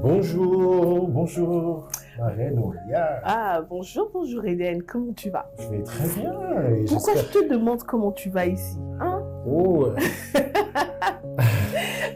Bonjour, bonjour, Marraine Olia. Ah, bonjour Eden, comment tu vas? Je vais très bien. Et Pourquoi je te demande comment tu vas ici, hein? Oh,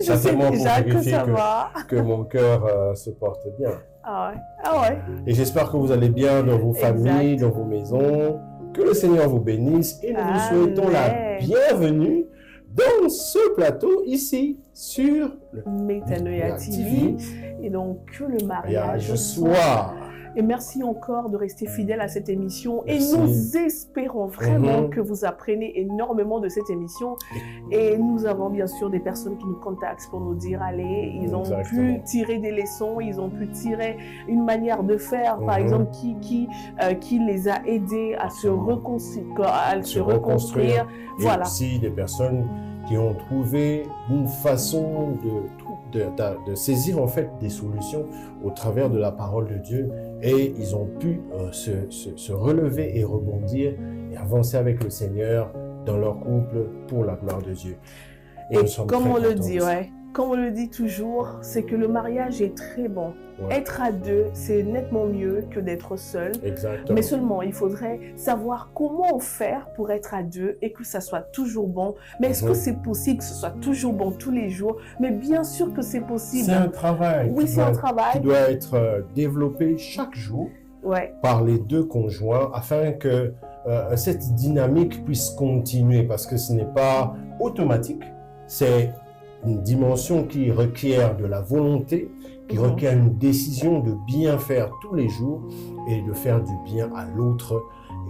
Je sais certainement pour déjà que vérifier ça va. que mon cœur se porte bien. Ah ouais, ah ouais. Et j'espère que vous allez bien dans vos familles, Exact. dans vos maisons. Que le Seigneur vous bénisse et nous vous souhaitons la Amen. bienvenue dans ce plateau ici sur le Metanoia TV. Et donc, que le mariage soit. Et merci encore de rester fidèle à cette émission. Merci. Et nous espérons vraiment Mhm. que vous apprenez énormément de cette émission. Et nous avons bien sûr des personnes qui nous contactent pour nous dire, allez, ils ont Exactement. pu tirer des leçons, ils ont pu tirer une manière de faire, par Mhm. exemple, qui les a aidés à se reconstruire. Et Voilà. aussi des personnes qui ont trouvé une façon de saisir en fait des solutions au travers de la parole de Dieu et ils ont pu se relever et rebondir et avancer avec le Seigneur dans leur couple pour la gloire de Dieu. Et nous sommes comme très on le contents dit, de ça. ouais, comme on le dit toujours, c'est que le mariage est très bon. Ouais. Être à deux, c'est nettement mieux que d'être seul. Exactement. Mais seulement, il faudrait savoir comment faire pour être à deux et que ça soit toujours bon. Mais est-ce que c'est possible que ce soit toujours bon tous les jours? Mais bien sûr que c'est possible. C'est un travail Oui, qui c'est un doit- travail. qui doit être développé chaque jour Ouais, par les deux conjoints afin que cette dynamique puisse continuer parce que ce n'est pas automatique, c'est une dimension qui requiert de la volonté, qui Mhm. requiert une décision de bien faire tous les jours et de faire du bien à l'autre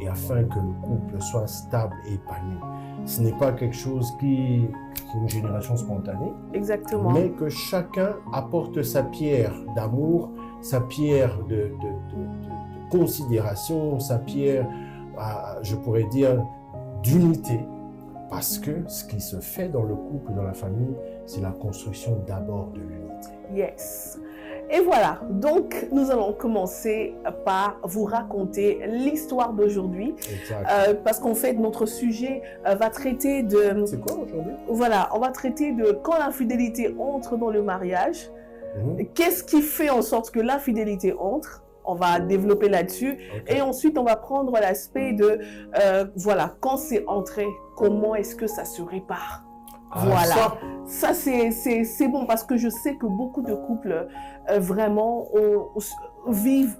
et afin que le couple soit stable et épanoui. Ce n'est pas quelque chose qui est une génération spontanée, exactement. mais que chacun apporte sa pierre d'amour, sa pierre de considération, sa pierre, je pourrais dire, d'unité. Parce que ce qui se fait dans le couple, dans la famille, c'est la construction d'abord de l'unité. Yes. Et voilà, donc nous allons commencer par vous raconter l'histoire d'aujourd'hui. Exact. Parce qu'en fait, notre sujet va traiter de... C'est quoi aujourd'hui? Voilà, on va traiter de quand l'infidélité entre dans le mariage. Mhm. Qu'est-ce qui fait en sorte que l'infidélité entre? On va développer là-dessus. Ok. Et ensuite, on va prendre l'aspect de, voilà, quand c'est entré, comment est-ce que ça se répare? Ah, Voilà. Ça, c'est bon parce que je sais que beaucoup de couples vraiment vivent,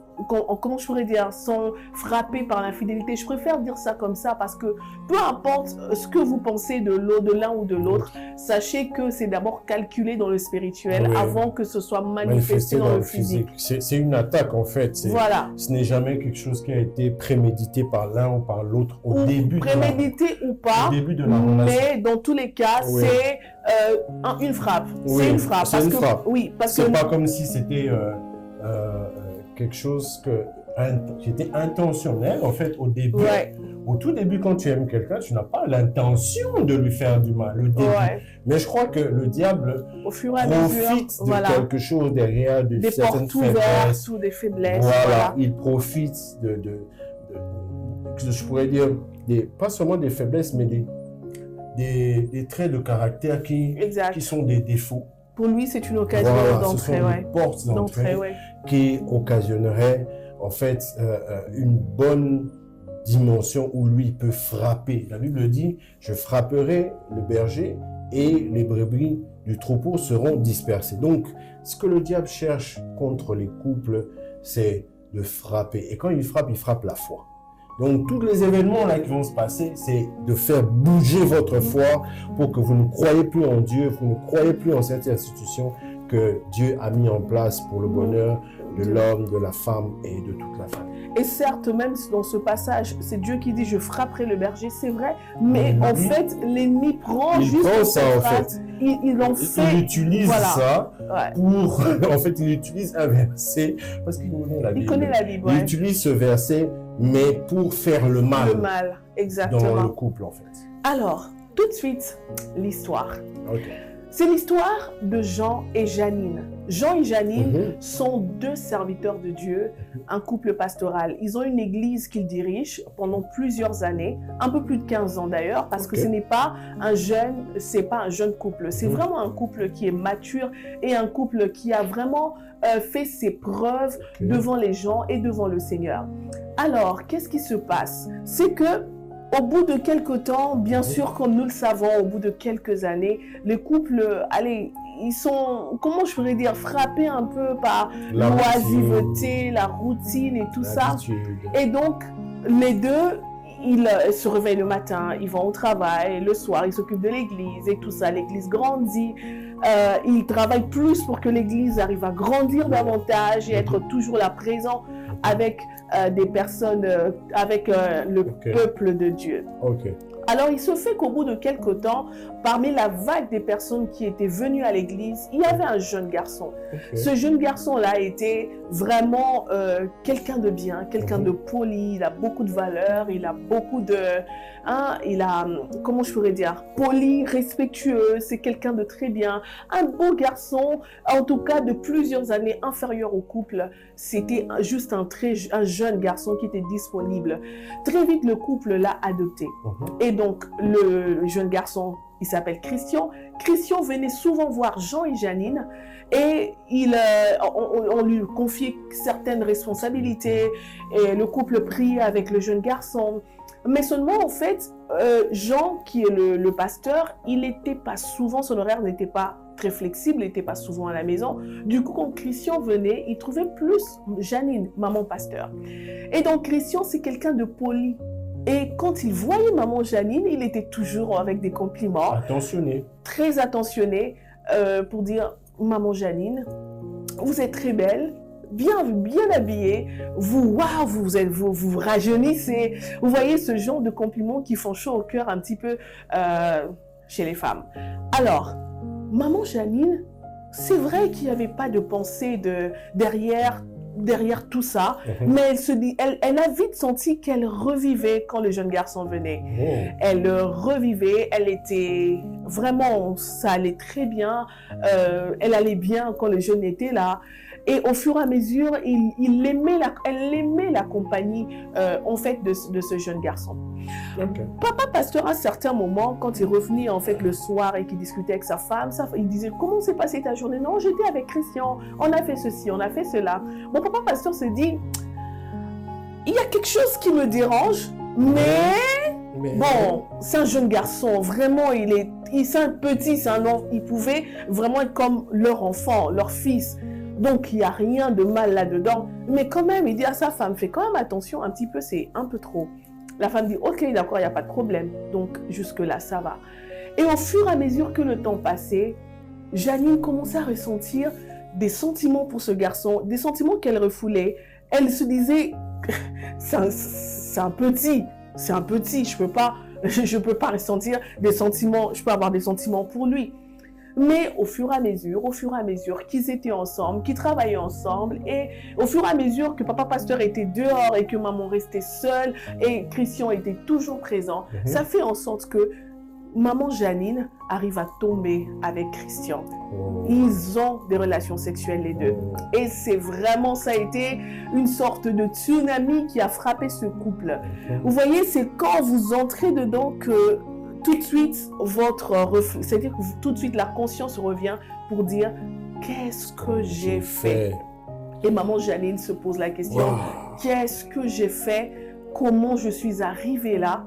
comment je pourrais dire, sont frappés par l'infidélité. Je préfère dire ça comme ça parce que peu importe ce que vous pensez de l'un ou de l'autre, sachez que c'est d'abord calculé dans le spirituel Oui. avant que ce soit manifesté dans le physique. C'est une attaque en fait. Voilà. Ce n'est jamais quelque chose qui a été prémédité par l'un ou par l'autre au Ou début prémédité ou pas, au début de la relation. mais dans tous les cas, Oui. c'est une frappe. Oui, c'est une frappe. c'est Parce une que, frappe. oui, parce C'est que pas comme si c'était quelque chose qui était intentionnel en fait au début. ouais, Au tout début, quand tu aimes quelqu'un, tu n'as pas l'intention de lui faire du mal au début. ouais, Mais je crois que le diable au fur et à mesure, profite de voilà, quelque chose derrière, de des certaines portes ouvertes faiblesses. ou des faiblesses, Voilà, voilà. il profite je pourrais dire, pas seulement des faiblesses, mais des traits de caractère qui Exact. sont des défauts. Pour lui, c'est une occasion Voilà, ce d'entrée, sont des ouais. portes d'entrée ouais. qui occasionneraient en fait une bonne dimension où lui peut frapper. La Bible dit, je frapperai le berger et les brebis du troupeau seront dispersées. Donc, ce que le diable cherche contre les couples, c'est de frapper. Et quand il frappe la foi. Donc, tous les événements là qui vont se passer, c'est de faire bouger votre foi pour que vous ne croyez plus en Dieu, vous ne croyez plus en cette institution que Dieu a mis en place pour le bonheur de l'homme, de la femme et de toute la famille. Et certes, même dans ce passage, c'est Dieu qui dit « je frapperai le berger », c'est vrai, mais en Oui. fait, l'ennemi prend Il juste prend ça, cette en phrase, il en fait... Il utilise voilà. ça Ouais. pour... En fait, il utilise un verset, parce qu'il connaît la Bible. Il connaît la Bible, Il ouais. utilise ce verset, mais pour faire le mal, Le mal, dans exactement. le couple, en fait. Alors, tout de suite, l'histoire. Ok. C'est l'histoire de Jean et Janine. Jean et Janine sont deux serviteurs de Dieu, un couple pastoral. Ils ont une église qu'ils dirigent pendant plusieurs années, un peu plus de 15 ans d'ailleurs, parce que ce n'est pas un jeune couple. C'est vraiment un couple qui est mature et un couple qui a vraiment fait ses preuves devant les gens et devant le Seigneur. Alors, qu'est-ce qui se passe? C'est que au bout de quelques temps, bien sûr, comme nous le savons, au bout de quelques années, les couples, ils sont, comment je pourrais dire, frappés un peu par l'oisiveté, la routine et tout ça. Et donc, les deux, ils se réveillent le matin, ils vont au travail, le soir, ils s'occupent de l'église et tout ça. L'église grandit. Ils travaillent plus pour que l'église arrive à grandir davantage et être toujours là présent avec des personnes, avec le peuple de Dieu. Alors, il se fait qu'au bout de quelques temps, parmi la vague des personnes qui étaient venues à l'église, il y avait un jeune garçon. Ce jeune garçon-là était vraiment quelqu'un de bien, quelqu'un de poli, il a beaucoup de valeurs, il a beaucoup de... comment je pourrais dire, poli, respectueux, c'est quelqu'un de très bien. Un beau garçon, en tout cas de plusieurs années inférieur au couple. C'était juste un jeune garçon qui était disponible. Très vite, le couple l'a adopté. Et donc, le jeune garçon, il s'appelle Christian. Christian venait souvent voir Jean et Janine et on lui confiait certaines responsabilités et le couple priait avec le jeune garçon. Mais seulement, en fait, Jean, qui est le pasteur, il n'était pas souvent, son horaire n'était pas très flexible, il n'était pas souvent à la maison. Du coup, quand Christian venait, il trouvait plus Janine, maman pasteur. Et donc, Christian, c'est quelqu'un de poli. Et quand il voyait maman Janine, il était toujours avec des compliments. Attentionné. Très attentionné pour dire, maman Janine, vous êtes très belle, bien habillée, vous rajeunissez. Vous voyez ce genre de compliments qui font chaud au cœur un petit peu chez les femmes. Alors, maman Janine, c'est vrai qu'il n'y avait pas de pensée derrière tout ça, mais elle a vite senti qu'elle revivait quand le jeune garçon venait. Elle revivait, elle était vraiment, ça allait très bien, elle allait bien quand le jeune était là. Et au fur et à mesure, elle aimait la compagnie en fait de ce jeune garçon. Papa pasteur, à un certain moment, quand il revenait en fait le soir et qu'il discutait avec sa femme, il disait « Comment s'est passée ta journée ?» « Non, j'étais avec Christian, on a fait ceci, on a fait cela. » Mon papa pasteur se dit « Il y a quelque chose qui me dérange, mais bon, c'est un jeune garçon, vraiment, c'est un petit, il pouvait vraiment être comme leur enfant, leur fils. » Donc, il n'y a rien de mal là-dedans. Mais quand même, il dit à sa femme, fais quand même attention un petit peu, c'est un peu trop. La femme dit, ok, d'accord, il n'y a pas de problème. Donc, jusque-là, ça va. Et au fur et à mesure que le temps passait, Janine commençait à ressentir des sentiments pour ce garçon, des sentiments qu'elle refoulait. Elle se disait, c'est un petit, je peux pas ressentir des sentiments, je peux avoir des sentiments pour lui. Mais au fur et à mesure qu'ils étaient ensemble, qu'ils travaillaient ensemble, et au fur et à mesure que papa pasteur était dehors et que maman restait seule et Christian était toujours présent, ça fait en sorte que maman Janine arrive à tomber avec Christian. Ils ont des relations sexuelles les deux. Et c'est vraiment, ça a été une sorte de tsunami qui a frappé ce couple. Vous voyez, c'est quand vous entrez dedans que tout de suite, c'est-à-dire que tout de suite la conscience revient pour dire qu'est-ce que j'ai fait? Et maman Janine se pose la question, qu'est-ce que j'ai fait? Comment je suis arrivée là?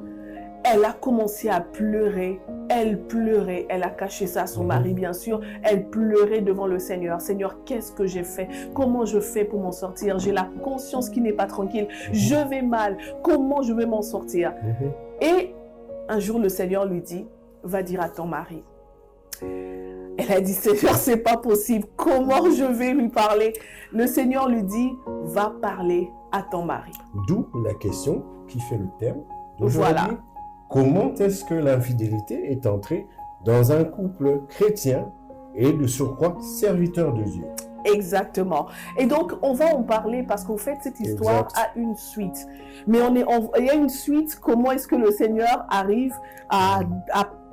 Elle a commencé à pleurer, elle pleurait, elle a caché ça à son mari bien sûr, elle pleurait devant le Seigneur. Seigneur, qu'est-ce que j'ai fait? Comment je fais pour m'en sortir? J'ai la conscience qui n'est pas tranquille, je vais mal, comment je vais m'en sortir? Et un jour, le Seigneur lui dit, va dire à ton mari. Elle a dit, Seigneur, c'est pas possible. Comment je vais lui parler? Le Seigneur lui dit, va parler à ton mari. D'où la question qui fait le thème d'aujourd'hui. Voilà. Comment est-ce que l'infidélité est entrée dans un couple chrétien et de surcroît serviteur de Dieu? Exactement. Et donc, on va en parler parce qu'en fait, cette histoire a une suite. Mais il y a une suite, comment est-ce que le Seigneur arrive à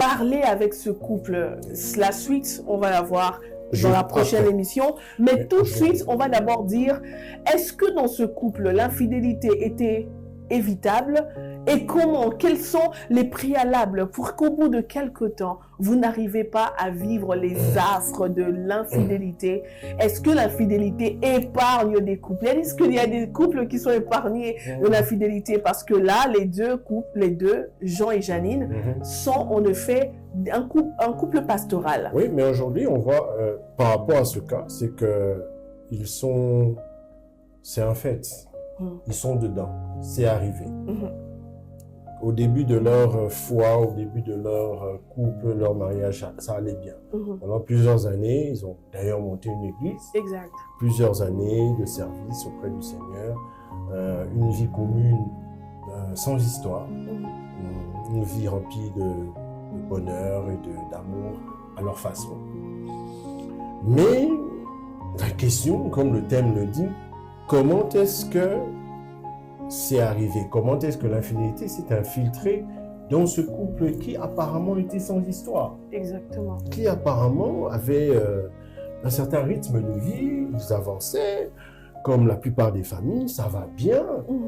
parler avec ce couple. La suite, on va la voir dans la prochaine après. émission. Mais tout de je- suite, on va d'abord dire, est-ce que dans ce couple, l'infidélité était évitable et comment, quels sont les préalables pour qu'au bout de quelque temps, vous n'arrivez pas à vivre les affres de l'infidélité? Est-ce que l'infidélité épargne des couples? Est-ce qu'il y a des couples qui sont épargnés de l'infidélité? Parce que là, les deux couples, Jean et Janine, sont en effet un couple pastoral. Oui, mais aujourd'hui, on voit, par rapport à ce cas, c'est que c'est un fait. Ils sont dedans. C'est arrivé. Au début de leur foi, au début de leur couple, leur mariage, ça allait bien. Pendant plusieurs années, ils ont d'ailleurs monté une église. Exact. Plusieurs années de service auprès du Seigneur. Une vie commune sans histoire. Une vie remplie de bonheur et d'amour à leur façon. Mais la question, comme le thème le dit, comment est-ce que c'est arrivé? Comment est-ce que l'infidélité s'est infiltrée dans ce couple qui apparemment était sans histoire? Exactement. Qui apparemment avait un certain rythme de vie, ils avançaient, comme la plupart des familles, ça va bien.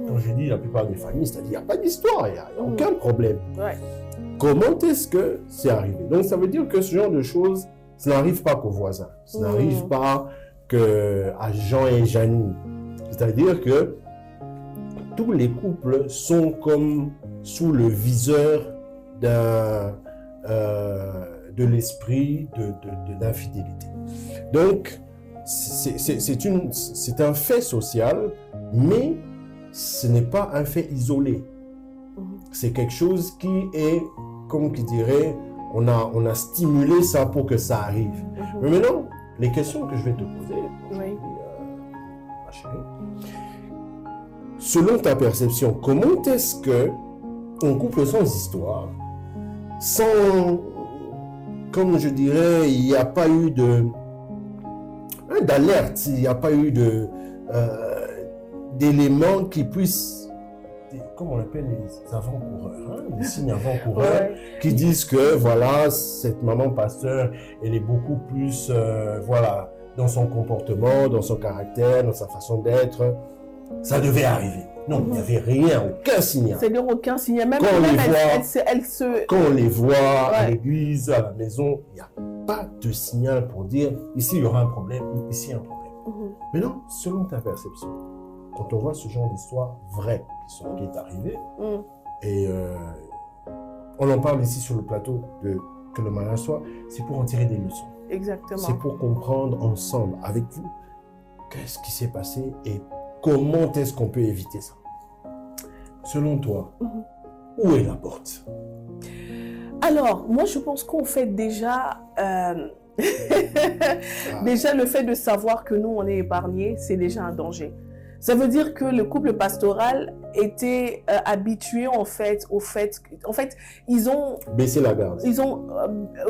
Quand je dis la plupart des familles, c'est-à-dire qu'il n'y a pas d'histoire, il n'y a aucun problème. Ouais. Comment est-ce que c'est arrivé? Donc ça veut dire que ce genre de choses, ça n'arrive pas qu'aux voisins, ça n'arrive pas qu'à Jean et Janine. C'est-à-dire que tous les couples sont comme sous le viseur de l'esprit d'infidélité. Donc, c'est un fait social, mais ce n'est pas un fait isolé. C'est quelque chose qui est, comme qui dirait, on a stimulé ça pour que ça arrive. Mais maintenant, les questions que je vais te poser, ma chérie, selon ta perception, comment est-ce que un couple sans histoire, sans, comme je dirais, il n'y a pas eu d'alerte, il n'y a pas eu d'éléments qui puissent, comment on appelle les avant-coureurs, les signes avant-coureurs, qui disent que voilà, cette maman pasteur, elle est beaucoup plus, voilà, dans son comportement, dans son caractère, dans sa façon d'être. Ça devait arriver. Non, il n'y avait rien, aucun signal. C'est-à-dire aucun signal. Même quand on les voit à l'église, à la maison, il n'y a pas de signal pour dire ici il y aura un problème ou ici un problème. Mais non, selon ta perception, quand on voit ce genre d'histoire vraie qui est arrivée, et on en parle ici sur le plateau de que le mariage soit, c'est pour en tirer des leçons. Exactement. C'est pour comprendre ensemble avec vous qu'est-ce qui s'est passé et comment est-ce qu'on peut éviter ça? Selon toi, où est la porte? Alors, moi, je pense qu'on fait déjà... déjà, le fait de savoir que nous, on est épargnés, c'est déjà un danger. Ça veut dire que le couple pastoral était habitué, en fait, ils ont... Baisser la garde. Ils ont...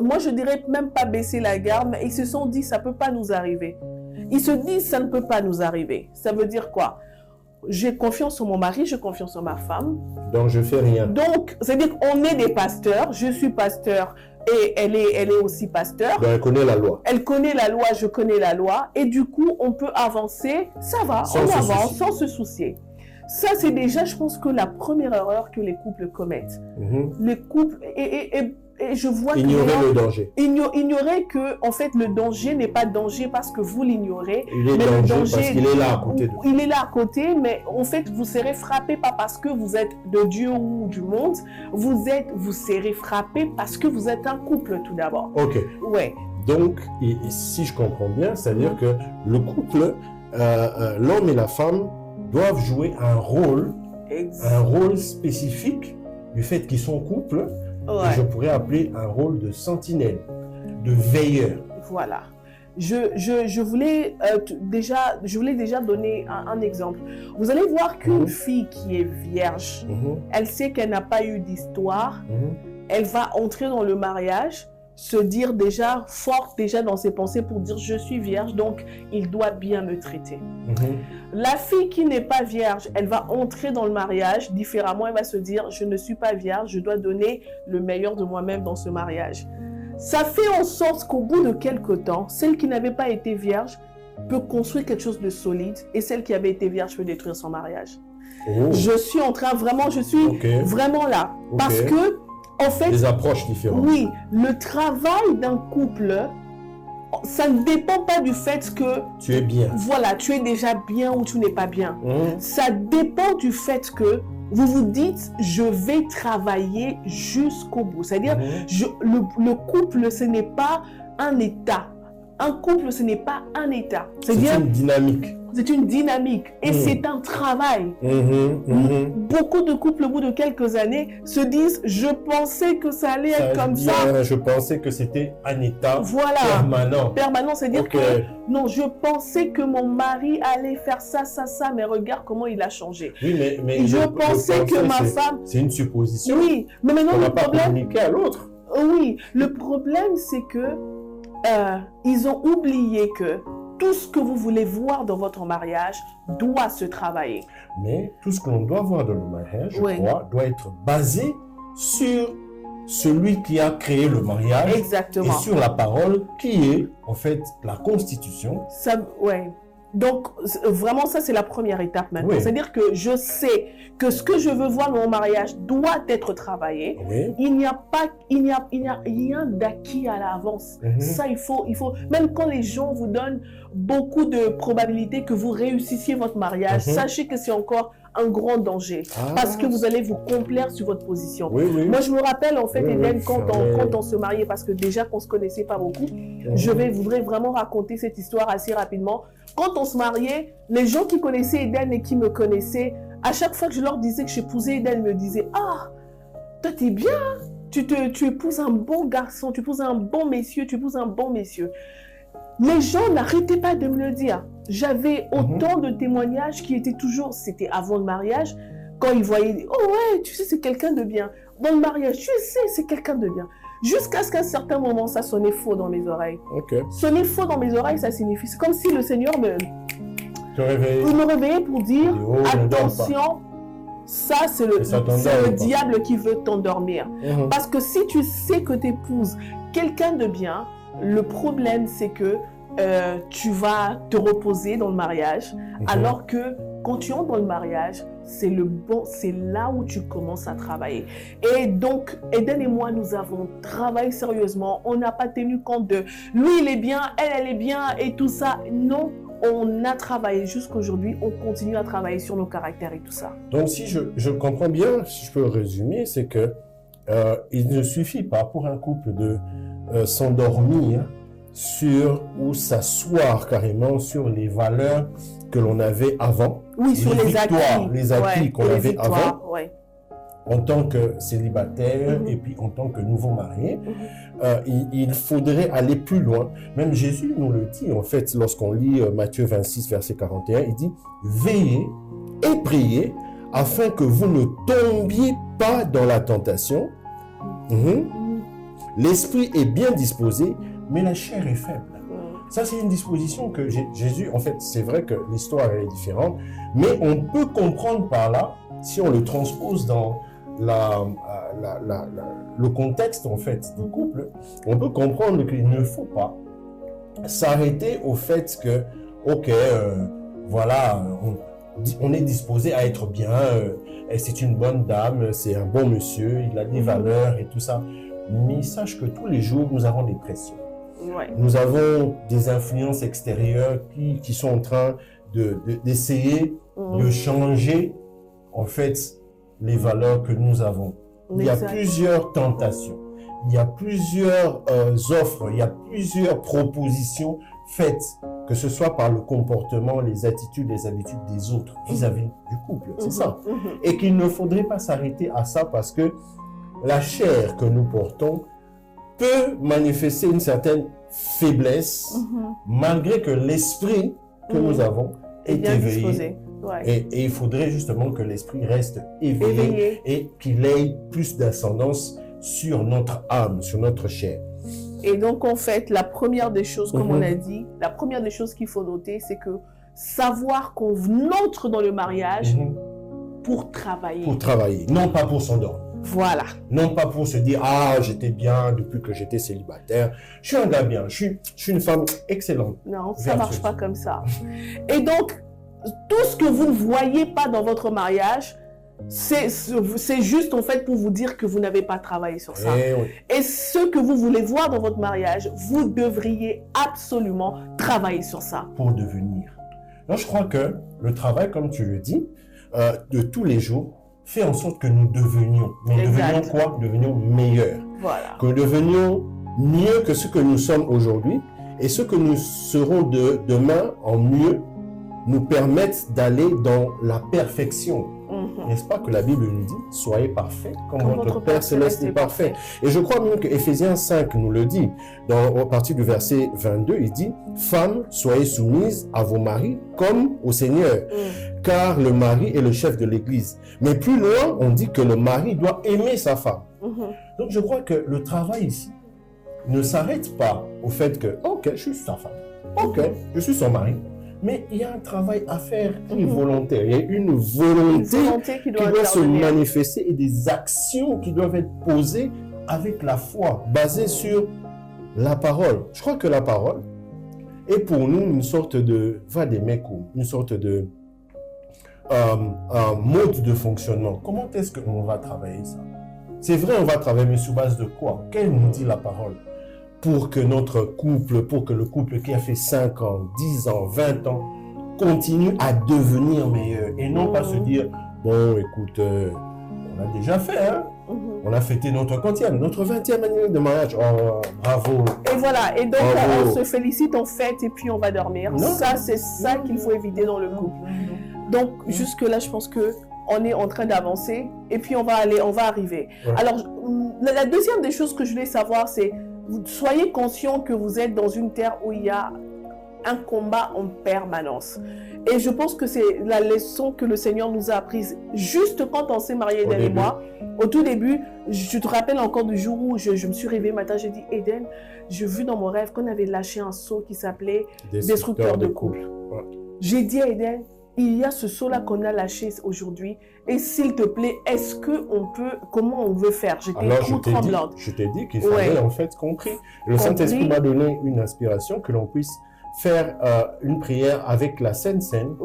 moi, je dirais même pas baisser la garde, mais ils se sont dit, ça peut pas nous arriver. Ils se disent, ça ne peut pas nous arriver. Ça veut dire quoi? J'ai confiance en mon mari, j'ai confiance en ma femme. Donc, je fais rien. Donc, c'est-à-dire qu'on est des pasteurs. Je suis pasteur et elle est aussi pasteur. Donc, elle connaît la loi. Elle connaît la loi, je connais la loi. Et du coup, on peut avancer. Ça va, on avance sans se soucier. Ça, c'est déjà, je pense, que la première erreur que les couples commettent. Les couples... Et je vois ignorer le danger. Ignorer que, en fait, le danger n'est pas danger parce que vous l'ignorez. Il est danger parce qu'il est là à côté de vous. Il est là à côté, mais en fait, vous serez frappé pas parce que vous êtes de Dieu ou du monde. Vous serez frappé parce que vous êtes un couple tout d'abord. Ok. Ouais. Donc, et si je comprends bien, c'est-à-dire que le couple, l'homme et la femme doivent jouer un rôle spécifique du fait qu'ils sont couple. Ouais. Que je pourrais appeler un rôle de sentinelle, de veilleur. Voilà. Je voulais déjà donner un exemple. Vous allez voir qu'une fille qui est vierge, elle sait qu'elle n'a pas eu d'histoire, elle va entrer dans le mariage se dire déjà forte déjà dans ses pensées pour dire je suis vierge, donc il doit bien me traiter. La fille qui n'est pas vierge, elle va entrer dans le mariage différemment, elle va se dire je ne suis pas vierge, je dois donner le meilleur de moi-même dans ce mariage. Ça fait en sorte qu'au bout de quelques temps, celle qui n'avait pas été vierge peut construire quelque chose de solide et celle qui avait été vierge peut détruire son mariage. Oh. Je suis en train, vraiment, je suis vraiment là. Parce que, en fait, des approches différentes. Oui, le travail d'un couple, ça ne dépend pas du fait que tu es bien. Voilà, tu es déjà bien ou tu n'es pas bien. Ça dépend du fait que vous vous dites, je vais travailler jusqu'au bout. C'est-à-dire, le couple, ce n'est pas un état. Un couple, ce n'est pas un état. C'est une dynamique. C'est une dynamique et c'est un travail. Beaucoup de couples, au bout de quelques années, se disent « Je pensais que ça allait être comme ça. » Je pensais que c'était un état permanent. Permanent, c'est-à-dire que non, je pensais que mon mari allait faire ça, mais regarde comment il a changé. Oui, mais je pensais que ma femme... C'est une supposition. Oui, mais maintenant le problème... On n'a pas communiqué à l'autre. Oui, le problème, c'est que ils ont oublié que tout ce que vous voulez voir dans votre mariage doit se travailler. Mais tout ce que l'on doit voir dans le mariage, je crois, doit être basé sur celui qui a créé le mariage. Exactement. Et sur la parole qui est, en fait, la constitution. Ça, ouais. Donc, vraiment, ça, c'est la première étape maintenant. Oui. C'est-à-dire que je sais que ce que je veux voir dans mon mariage doit être travaillé. Oui. Il n'y a rien d'acquis à l'avance. Ça, il faut, même quand les gens vous donnent beaucoup de probabilités que vous réussissiez votre mariage, sachez que c'est encore un grand danger parce que vous allez vous complaire sur votre position. Oui, oui. Moi, je me rappelle, en fait, Eden, quand on se mariait, parce que déjà qu'on ne se connaissait pas beaucoup, je voudrais vraiment raconter cette histoire assez rapidement. Quand on se mariait, les gens qui connaissaient Eden et qui me connaissaient, à chaque fois que je leur disais que j'épousais Eden, ils me disaient « Ah, toi, t'es bien, tu épouses un bon garçon, tu épouses un bon monsieur, tu épouses un bon monsieur. » Les gens n'arrêtaient pas de me le dire. J'avais autant de témoignages qui étaient toujours, c'était avant le mariage, quand ils voyaient, oh ouais, tu sais, c'est quelqu'un de bien. Dans le mariage, tu sais, c'est quelqu'un de bien. Jusqu'à ce qu'à un certain moment, ça sonnait faux dans mes oreilles. Sonner faux dans mes oreilles, ça signifie, c'est comme si le Seigneur me réveillait pour dire, attention, ça c'est le diable qui veut t'endormir. Parce que si tu sais que tu épouses quelqu'un de bien, le problème, c'est que tu vas te reposer dans le mariage, alors que quand tu entres dans le mariage, c'est là où tu commences à travailler. Et donc, Eden et moi, nous avons travaillé sérieusement. On n'a pas tenu compte de lui, il est bien, elle est bien et tout ça. Non, on a travaillé jusqu'aujourd'hui. On continue à travailler sur nos caractères et tout ça. Donc, si je comprends bien, si je peux résumer, c'est que il ne suffit pas pour un couple de s'endormir sur ou s'asseoir carrément sur les valeurs que l'on avait avant. Oui, sur les acquis qu'on avait avant, en tant que célibataire et puis en tant que nouveau marié. Il faudrait aller plus loin. Même Jésus nous le dit, en fait, lorsqu'on lit Matthieu 26, verset 41, il dit « Veillez et priez afin que vous ne tombiez pas dans la tentation. L'esprit est bien disposé, mais la chair est faible. » Ça, c'est une disposition que Jésus, en fait, c'est vrai que l'histoire est différente, mais on peut comprendre par là, si on le transpose dans le contexte, en fait, du couple, on peut comprendre qu'il ne faut pas s'arrêter au fait que, ok, voilà, on est disposé à être bien, c'est une bonne dame, c'est un bon monsieur, il a des valeurs et tout ça. Mais sache que tous les jours, nous avons des pressions. Nous avons des influences extérieures qui sont en train d'essayer de changer, en fait, les valeurs que nous avons. Il y a plusieurs tentations, il y a plusieurs offres, il y a plusieurs propositions faites, que ce soit par le comportement, les attitudes, les habitudes des autres vis-à-vis du couple, c'est ça. Et qu'il ne faudrait pas s'arrêter à ça parce que la chair que nous portons peut manifester une certaine faiblesse, malgré que l'esprit que nous avons est éveillé. Et il faudrait justement que l'esprit reste éveillé et qu'il ait plus d'ascendance sur notre âme, sur notre chair. Et donc, en fait, la première des choses, comme on a dit, la première des choses qu'il faut noter, c'est que savoir qu'on entre dans le mariage pour travailler. Pour travailler, non pas pour s'endormir. Voilà. Non pas pour se dire, ah, j'étais bien depuis que j'étais célibataire. Je suis un gars bien, je suis une femme excellente. Non, ça ne marche pas comme ça. Et donc, tout ce que vous ne voyez pas dans votre mariage, c'est juste en fait pour vous dire que vous n'avez pas travaillé sur ça. Et ce que vous voulez voir dans votre mariage, vous devriez absolument travailler sur ça. Pour devenir. Donc, je crois que le travail, comme tu le dis, de tous les jours, fait en sorte que nous devenions. Mais devenions quoi? Devenions meilleurs. Voilà. Que nous devenions mieux que ce que nous sommes aujourd'hui. Et ce que nous serons demain en mieux nous permettent d'aller dans la perfection. N'est-ce pas que la Bible nous dit, soyez parfaits comme votre Père Céleste est parfait. Et je crois même que Éphésiens 5 nous le dit. À partir du verset 22, il dit, femmes, soyez soumises à vos maris comme au Seigneur, car le mari est le chef de l'Église. Mais plus loin, on dit que le mari doit aimer sa femme. Donc je crois que le travail ici ne s'arrête pas au fait que, ok, je suis sa femme, ok, je suis son mari. Mais il y a un travail à faire qui est volontaire. Il y a une volonté qui doit se manifester et des actions qui doivent être posées avec la foi, basées sur la parole. Je crois que la parole est pour nous une sorte de vademecum, une sorte de mode de fonctionnement. Comment est-ce qu'on va travailler ça? C'est vrai, on va travailler, mais sur base de quoi? Qu'elle nous dit la parole? Pour que notre couple, pour que le couple qui a fait 5 ans, 10 ans, 20 ans, continue à devenir meilleur. Et non pas se dire, bon, écoute, on a déjà fait, hein? On a fêté notre 20e année de mariage. Oh, bravo. Et voilà, et donc on se félicite, on fête et puis on va dormir. Non. Ça, c'est ça qu'il faut éviter dans le couple. Donc, jusque-là, je pense que on est en train d'avancer et puis on va arriver. Ouais. Alors, la deuxième des choses que je voulais savoir, c'est soyez conscient que vous êtes dans une terre où il y a un combat en permanence. Et je pense que c'est la leçon que le Seigneur nous a apprise juste quand on s'est marié, Eden et moi. Au tout début, je te rappelle encore du jour où je me suis réveillée matin, j'ai dit, Eden, j'ai vu dans mon rêve qu'on avait lâché un seau qui s'appelait Destructeur de couple. Ouais. J'ai dit à Eden, il y a ce seau-là qu'on a lâché aujourd'hui. Et s'il te plaît, est-ce qu'on peut, comment on veut faire? J'étais trop tremblante. Je t'ai dit qu'il fallait en fait compris. Le Saint-Esprit m'a donné une inspiration que l'on puisse faire une prière avec la Sainte Seine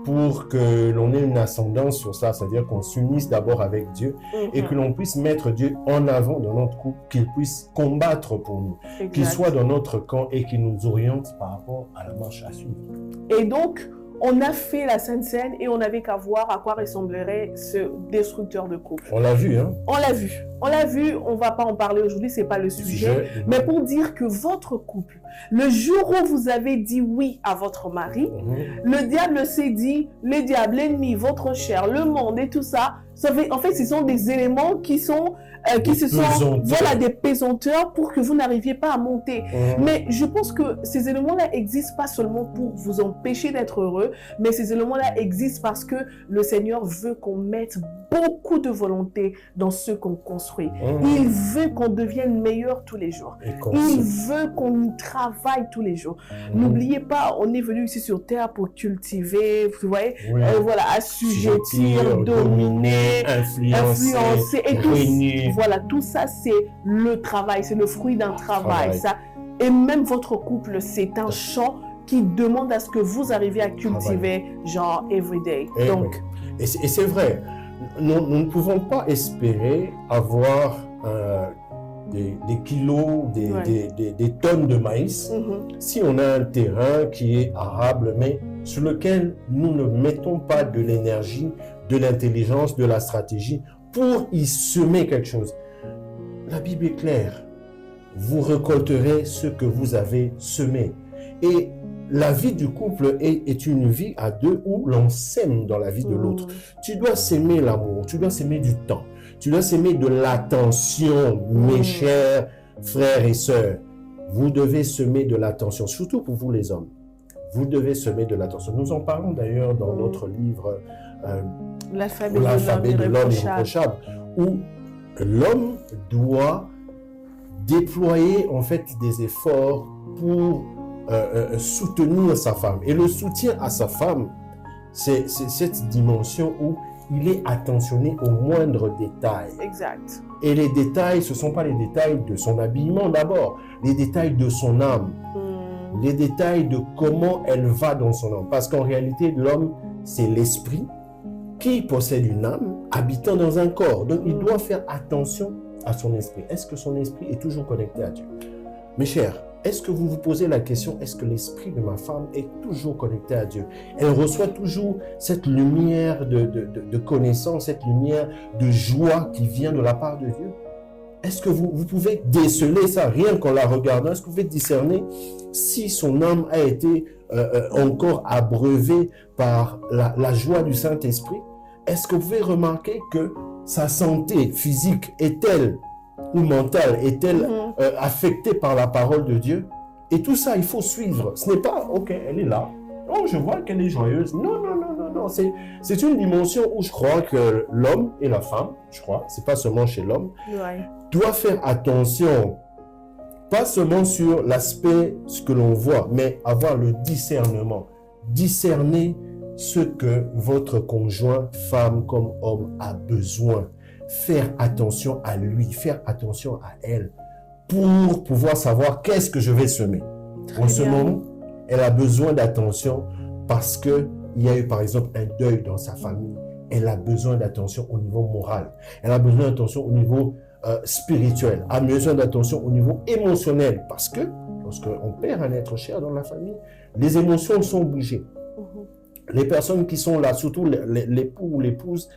pour que l'on ait une ascendance sur ça. C'est-à-dire qu'on s'unisse d'abord avec Dieu et que l'on puisse mettre Dieu en avant dans notre couple, qu'il puisse combattre pour nous, qu'il soit dans notre camp et qu'il nous oriente par rapport à la marche à suivre. Et donc, on a fait la Sainte Seine et on n'avait qu'à voir à quoi ressemblerait ce destructeur de couple. On l'a vu, hein? On l'a vu. On l'a vu, on ne va pas en parler aujourd'hui, ce n'est pas le sujet. Mais pour dire que votre couple, le jour où vous avez dit oui à votre mari, le diable s'est dit, le diable, l'ennemi, votre chair, le monde et tout ça, en fait, ce sont des éléments qui sont des pesanteurs pour que vous n'arriviez pas à monter. Mais je pense que ces éléments-là existent pas seulement pour vous empêcher d'être heureux, mais ces éléments-là existent parce que le Seigneur veut qu'on mette beaucoup de volonté dans ce qu'on construit. Il veut qu'on devienne meilleur tous les jours. Il veut qu'on y travaille tous les jours. N'oubliez pas, on est venu ici sur Terre pour cultiver, vous voyez, assujettir, dominer, influencer et tout. Voilà, tout ça, c'est le travail, c'est le fruit d'un travail. Ça. Et même votre couple, c'est un champ qui demande à ce que vous arriviez à cultiver, genre, everyday. Donc, et c'est vrai, nous ne pouvons pas espérer avoir des kilos, des tonnes de maïs si on a un terrain qui est arable, mais sur lequel nous ne mettons pas de l'énergie, de l'intelligence, de la stratégie pour y semer quelque chose. La Bible est claire. Vous récolterez ce que vous avez semé. Et la vie du couple est une vie à deux où l'on sème dans la vie de l'autre. Tu dois s'aimer l'amour, tu dois s'aimer du temps, tu dois s'aimer de l'attention, mes chers frères et sœurs. Vous devez semer de l'attention, surtout pour vous les hommes. Vous devez semer de l'attention. Nous en parlons d'ailleurs dans notre livre L'alphabet de l'homme irréprochable, où l'homme doit déployer en fait des efforts pour soutenir sa femme. Et le soutien à sa femme, c'est cette dimension où il est attentionné aux moindres détails. Exact. Et les détails, ce ne sont pas les détails de son habillement d'abord, les détails de son âme, les détails de comment elle va dans son âme. Parce qu'en réalité, l'homme, c'est l'esprit qui possède une âme habitant dans un corps. Donc, il doit faire attention à son esprit. Est-ce que son esprit est toujours connecté à Dieu? Mes chers, est-ce que vous vous posez la question, est-ce que l'esprit de ma femme est toujours connecté à Dieu? Elle reçoit toujours cette lumière de connaissance, cette lumière de joie qui vient de la part de Dieu? Est-ce que vous pouvez déceler ça rien qu'en la regardant? Est-ce que vous pouvez discerner si son âme a été encore abreuvée par la joie du Saint-Esprit? Est-ce que vous pouvez remarquer que sa santé physique est-elle ou mentale est-elle affectée par la parole de Dieu? Et tout ça, il faut suivre. Ce n'est pas, ok, elle est là. Oh, je vois qu'elle est joyeuse. Non, non, non, non, non. C'est une dimension où je crois que l'homme et la femme, je crois, c'est pas seulement chez l'homme, doivent faire attention, pas seulement sur l'aspect, ce que l'on voit, mais avoir le discernement. Discerner ce que votre conjoint, femme comme homme, a besoin. Faire attention à lui, faire attention à elle, pour pouvoir savoir qu'est-ce que je vais semer. En ce moment, elle a besoin d'attention parce qu'il y a eu par exemple un deuil dans sa famille. Elle a besoin d'attention au niveau moral. Elle a besoin d'attention au niveau spirituel. Elle a besoin d'attention au niveau émotionnel parce que lorsqu'on perd un être cher dans la famille, les émotions sont bougées. Les personnes qui sont là, surtout l'époux ou l'épouse,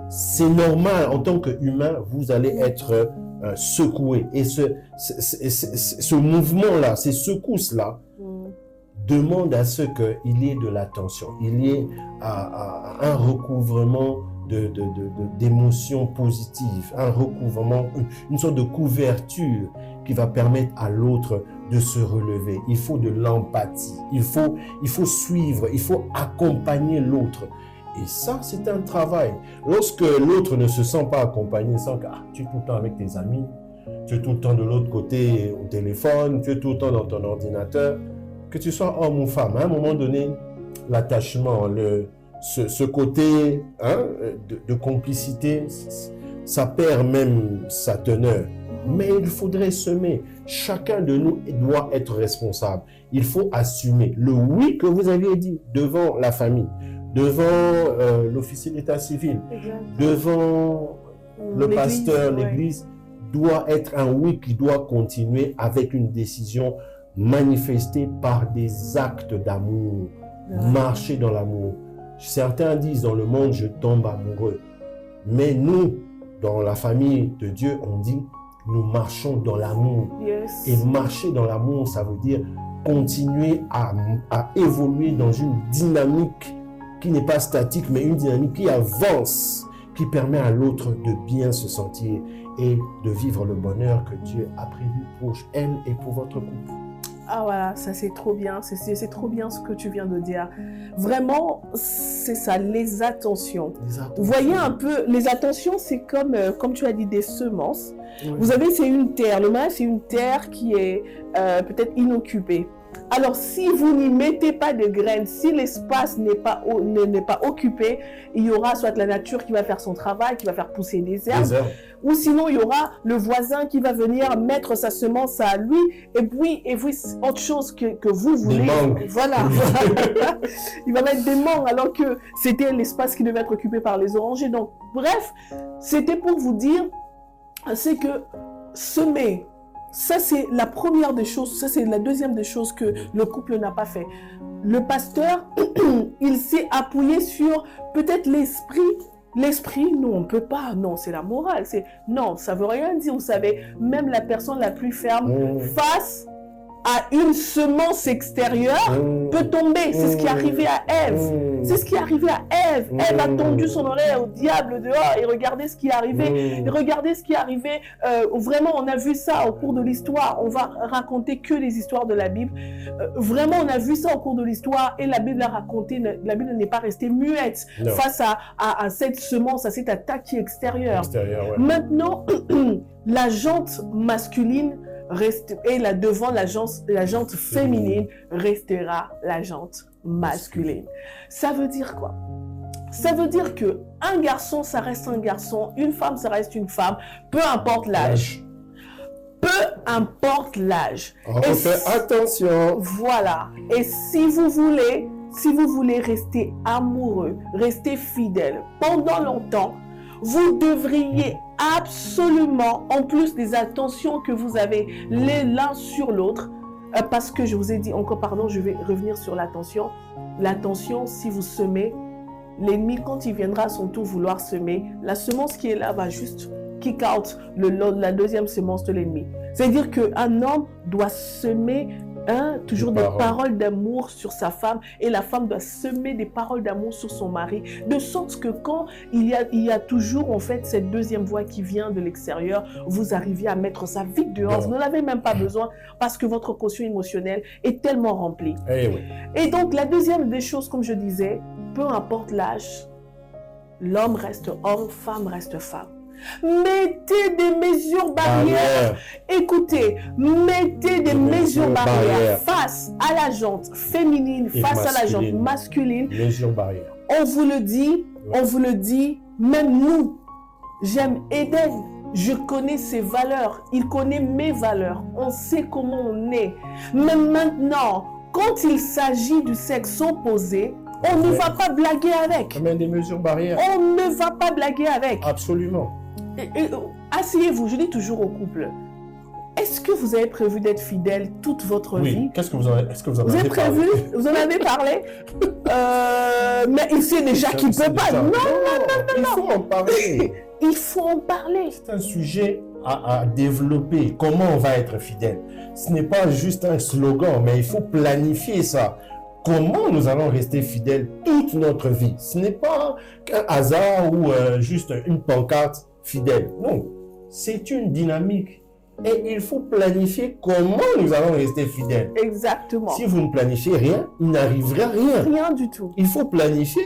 c'est normal, en tant qu'humain, vous allez être secoué. Et ce mouvement-là, ces secousses-là, demandent à ce qu'il y ait de l'attention, il y ait un recouvrement d'émotions positives, un recouvrement, une sorte de couverture qui va permettre à l'autre de se relever. Il faut de l'empathie, il faut suivre, il faut accompagner l'autre. Et ça, c'est un travail. Lorsque l'autre ne se sent pas accompagné, sent que tu es tout le temps avec tes amis, tu es tout le temps de l'autre côté au téléphone, tu es tout le temps dans ton ordinateur, que tu sois homme ou femme, à un moment donné, l'attachement, ce côté de complicité, ça perd même sa teneur. Mais il faudrait semer. Chacun de nous doit être responsable. Il faut assumer le oui que vous aviez dit devant la famille, devant l'officier d'état civil, devant le pasteur, l'église, doit être un oui qui doit continuer avec une décision manifestée par des actes d'amour, marcher dans l'amour. Certains disent dans le monde, je tombe amoureux. Mais nous, dans la famille de Dieu, on dit, nous marchons dans l'amour. Et marcher dans l'amour, ça veut dire continuer à évoluer dans une dynamique qui n'est pas statique, mais une dynamique qui avance, qui permet à l'autre de bien se sentir et de vivre le bonheur que Dieu a prévu pour elle et pour votre couple. Ah voilà, ça c'est trop bien, c'est trop bien ce que tu viens de dire. Vraiment, c'est ça, les attentions. Vous voyez un peu, les attentions, c'est comme tu as dit, des semences. Oui. Vous savez, c'est une terre, le mariage c'est une terre qui est peut-être inoccupée. Alors, si vous n'y mettez pas de graines, si l'espace n'est pas occupé, il y aura soit la nature qui va faire son travail, qui va faire pousser des herbes, ou sinon il y aura le voisin qui va venir mettre sa semence à lui, et puis autre chose que vous voulez. Des mangues. Voilà. Il va mettre des mangues, alors que c'était l'espace qui devait être occupé par les orangers. Donc, bref, c'était pour vous dire, c'est que semer. Ça, c'est la première des choses, ça, c'est la deuxième des choses que le couple n'a pas fait. Le pasteur, il s'est appuyé sur peut-être l'esprit. L'esprit, non, on ne peut pas. Non, c'est la morale. Non, ça ne veut rien dire. Vous savez, même la personne la plus ferme face à une semence extérieure peut tomber. C'est ce qui est arrivé à Ève. C'est ce qui est arrivé à Ève. Ève a tendu son oreille au diable dehors et regardez ce qui est arrivé. Et regardez ce qui est arrivé. Vraiment, on a vu ça au cours de l'histoire. On va raconter que les histoires de la Bible. Vraiment, on a vu ça au cours de l'histoire et la Bible a raconté. La Bible n'est pas restée muette face à cette semence, à cette attaque qui est extérieure. Ouais. Maintenant, la jante masculine et là devant la jante féminine restera la jante masculine. Ça veut dire quoi? Ça veut dire que un garçon, ça reste un garçon, une femme, ça reste une femme, peu importe l'âge. Peu importe l'âge. On fait attention. Voilà. Et si vous voulez rester amoureux, rester fidèle pendant longtemps, vous devriez absolument, en plus des attentions que vous avez l'un sur l'autre, parce que je vous ai dit encore, pardon, je vais revenir sur l'attention. L'attention, si vous semez, l'ennemi, quand il viendra à son tour vouloir semer, la semence qui est là va juste kick out la deuxième semence de l'ennemi. C'est-à-dire qu'un homme doit semer toujours des paroles d'amour sur sa femme et la femme doit semer des paroles d'amour sur son mari, de sorte que quand il y a toujours en fait cette deuxième voix qui vient de l'extérieur, vous arriviez à mettre ça vite dehors. Vous n'en avez même pas besoin parce que votre quotient émotionnel est tellement rempli. Et donc la deuxième des choses, comme je disais, peu importe l'âge, l'homme reste homme, femme reste femme. Mettez des mesures barrières. Écoutez, mettez des mesures barrières face à la jante féminine, face à la jante masculine. Mesures barrières. On vous le dit, même nous. J'aime Eden. Je connais ses valeurs. Il connaît mes valeurs. On sait comment on est. Mais maintenant, quand il s'agit du sexe opposé, on ne va pas blaguer avec. Mais des mesures barrières. On ne va pas blaguer avec. Absolument. Asseyez-vous, je dis toujours au couple. Est-ce que vous avez prévu d'être fidèle toute votre vie? Qu'est-ce que vous avez, est-ce que vous en avez prévu? Vous en avez parlé? Mais il sait déjà qu'il ne peut pas. Non. Il faut en parler. Il faut en parler. C'est un sujet à développer. Comment on va être fidèle? Ce n'est pas juste un slogan, mais il faut planifier ça. Comment nous allons rester fidèles toute notre vie? Ce n'est pas qu'un hasard ou juste une pancarte fidèle. Non, c'est une dynamique. Et il faut planifier comment nous allons rester fidèles. Exactement. Si vous ne planifiez rien, il n'arrivera rien. Rien du tout. Il faut planifier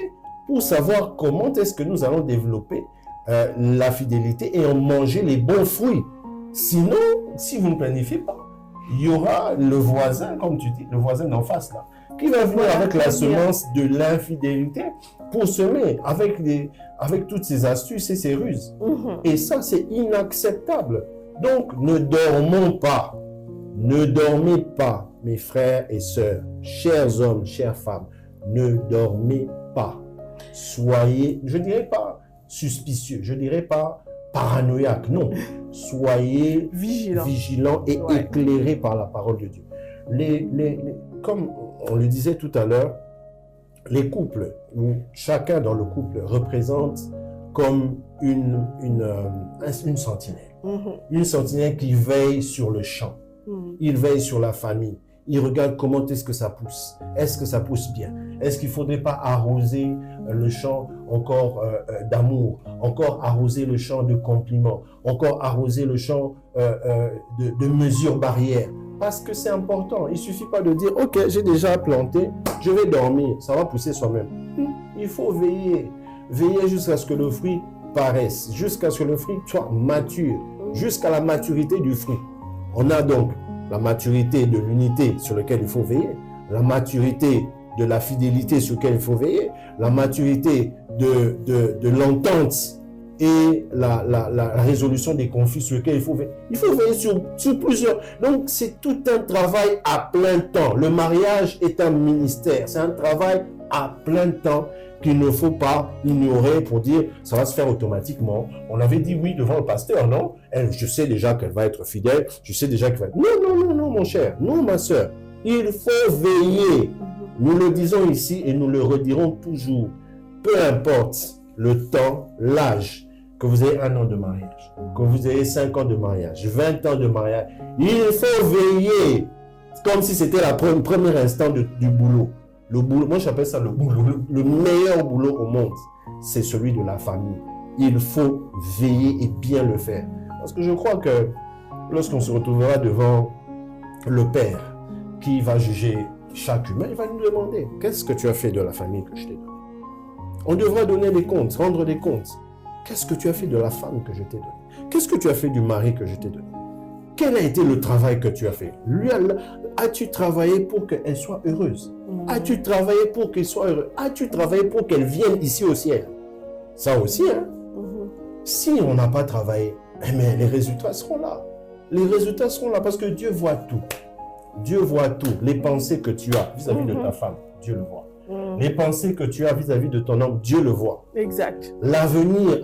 pour savoir comment est-ce que nous allons développer la fidélité et en manger les bons fruits. Sinon, si vous ne planifiez pas, il y aura le voisin, comme tu dis, le voisin d'en face là, qui va venir avec la semence de l'infidélité pour semer avec toutes ces astuces et ces ruses. Et ça, c'est inacceptable. Donc, ne dormons pas. Ne dormez pas, mes frères et sœurs, chers hommes, chères femmes. Ne dormez pas. Soyez, je ne dirais pas suspicieux, je ne dirais pas paranoïaque, non. Soyez vigilants et éclairés par la parole de Dieu. Comme on le disait tout à l'heure, les couples, où chacun dans le couple représente comme une sentinelle. Une sentinelle qui veille sur le champ. Il veille sur la famille. Il regarde comment est-ce que ça pousse. Est-ce que ça pousse bien? Est-ce qu'il ne faudrait pas arroser le champ encore d'amour, encore arroser le champ de compliments, encore arroser le champ de mesures barrières? Parce que c'est important. Il ne suffit pas de dire, ok, j'ai déjà planté, je vais dormir. Ça va pousser soi-même. Il faut veiller. Veiller jusqu'à ce que le fruit paraisse, jusqu'à ce que le fruit soit mature, jusqu'à la maturité du fruit. On a donc la maturité de l'unité sur laquelle il faut veiller, la maturité de la fidélité sur laquelle il faut veiller, la maturité de l'entente et la résolution des conflits sur lesquels il faut veiller. Il faut veiller sur plusieurs. Donc, c'est tout un travail à plein temps. Le mariage est un ministère. C'est un travail à plein temps qu'il ne faut pas ignorer pour dire ça va se faire automatiquement. On avait dit oui devant le pasteur, non? Je sais déjà qu'elle va être fidèle. Je sais déjà qu'elle va être... Non, mon cher. Non, ma soeur. Il faut veiller. Nous le disons ici et nous le redirons toujours. Peu importe le temps, l'âge, que vous ayez 1 an de mariage, que vous ayez 5 ans de mariage, 20 ans de mariage, il faut veiller comme si c'était le premier instant du boulot. Le boulot, moi j'appelle ça le boulot, le meilleur boulot au monde, c'est celui de la famille. Il faut veiller et bien le faire. Parce que je crois que lorsqu'on se retrouvera devant le Père qui va juger chaque humain, il va nous demander, qu'est-ce que tu as fait de la famille que je t'ai donnée? On devra donner des comptes, rendre des comptes. Qu'est-ce que tu as fait de la femme que je t'ai donnée? Qu'est-ce que tu as fait du mari que je t'ai donné? quel a été le travail que tu as fait? As-tu travaillé pour qu'elle soit heureuse? As-tu travaillé pour qu'elle soit heureuse? As-tu travaillé pour qu'elle vienne ici au ciel? Ça aussi, hein? Si on n'a pas travaillé, mais les résultats seront là. Les résultats seront là parce que Dieu voit tout. Dieu voit tout. Les pensées que tu as vis-à-vis de ta femme, Dieu le voit. Les pensées que tu as vis-à-vis de ton homme, Dieu le voit. Exact. L'avenir,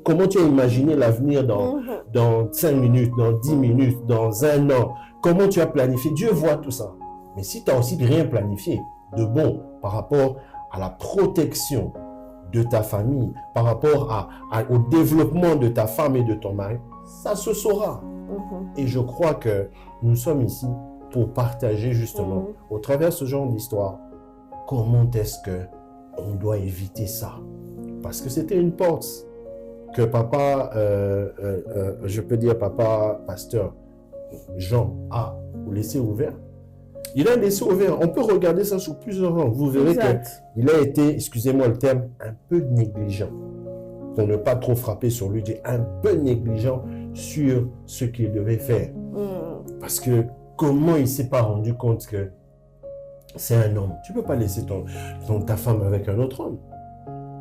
comment tu as imaginé l'avenir dans 5 minutes, dans 10 minutes, dans 1 an? Comment tu as planifié? Dieu voit tout ça. Mais si tu n'as aussi rien planifié de bon par rapport à la protection de ta famille, par rapport au développement de ta femme et de ton mari, ça se saura. Et je crois que nous sommes ici pour partager justement, au travers de ce genre d'histoire, comment est-ce qu'on doit éviter ça? Parce que c'était une porte que papa, je peux dire papa pasteur Jean a laissé ouvert. Il a laissé ouvert. On peut regarder ça sous plusieurs angles. Vous verrez qu'il a été, excusez-moi le terme, un peu négligent. Pour ne pas trop frapper sur lui, un peu négligent sur ce qu'il devait faire. Parce que comment il ne s'est pas rendu compte que c'est un homme. Tu ne peux pas laisser ta femme avec un autre homme.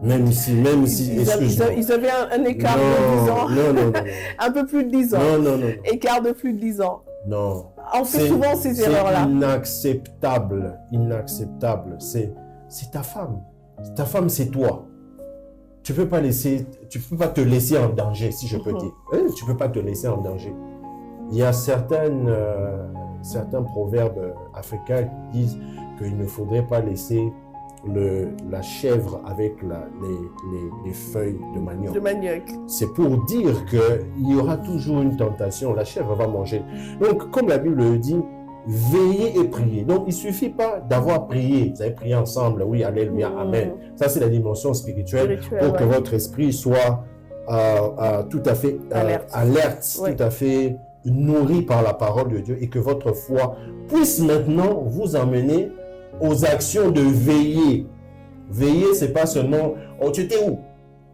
Même si ils avaient un écart de 10 ans. Non. Un peu plus de 10 ans. Non. Écart de plus de 10 ans. Non. On fait souvent ces erreurs-là. C'est inacceptable. C'est ta femme. Ta femme, c'est toi. Tu peux pas te laisser en danger, si je peux dire. Tu peux pas te laisser en danger. Il y a certains proverbes africains qui disent qu'il ne faudrait pas laisser la chèvre avec les feuilles de manioc. C'est pour dire qu'il y aura toujours une tentation. La chèvre va manger. Donc, comme la Bible le dit, veillez et priez. Donc, il ne suffit pas d'avoir prié. Vous avez prié ensemble, oui, alléluia, amen. Ça, c'est la dimension spirituelle pour que votre esprit soit tout à fait alerte, tout à fait nourri par la parole de Dieu et que votre foi puisse maintenant vous emmener aux actions de veiller. Veiller, c'est pas seulement « Oh, tu étais où?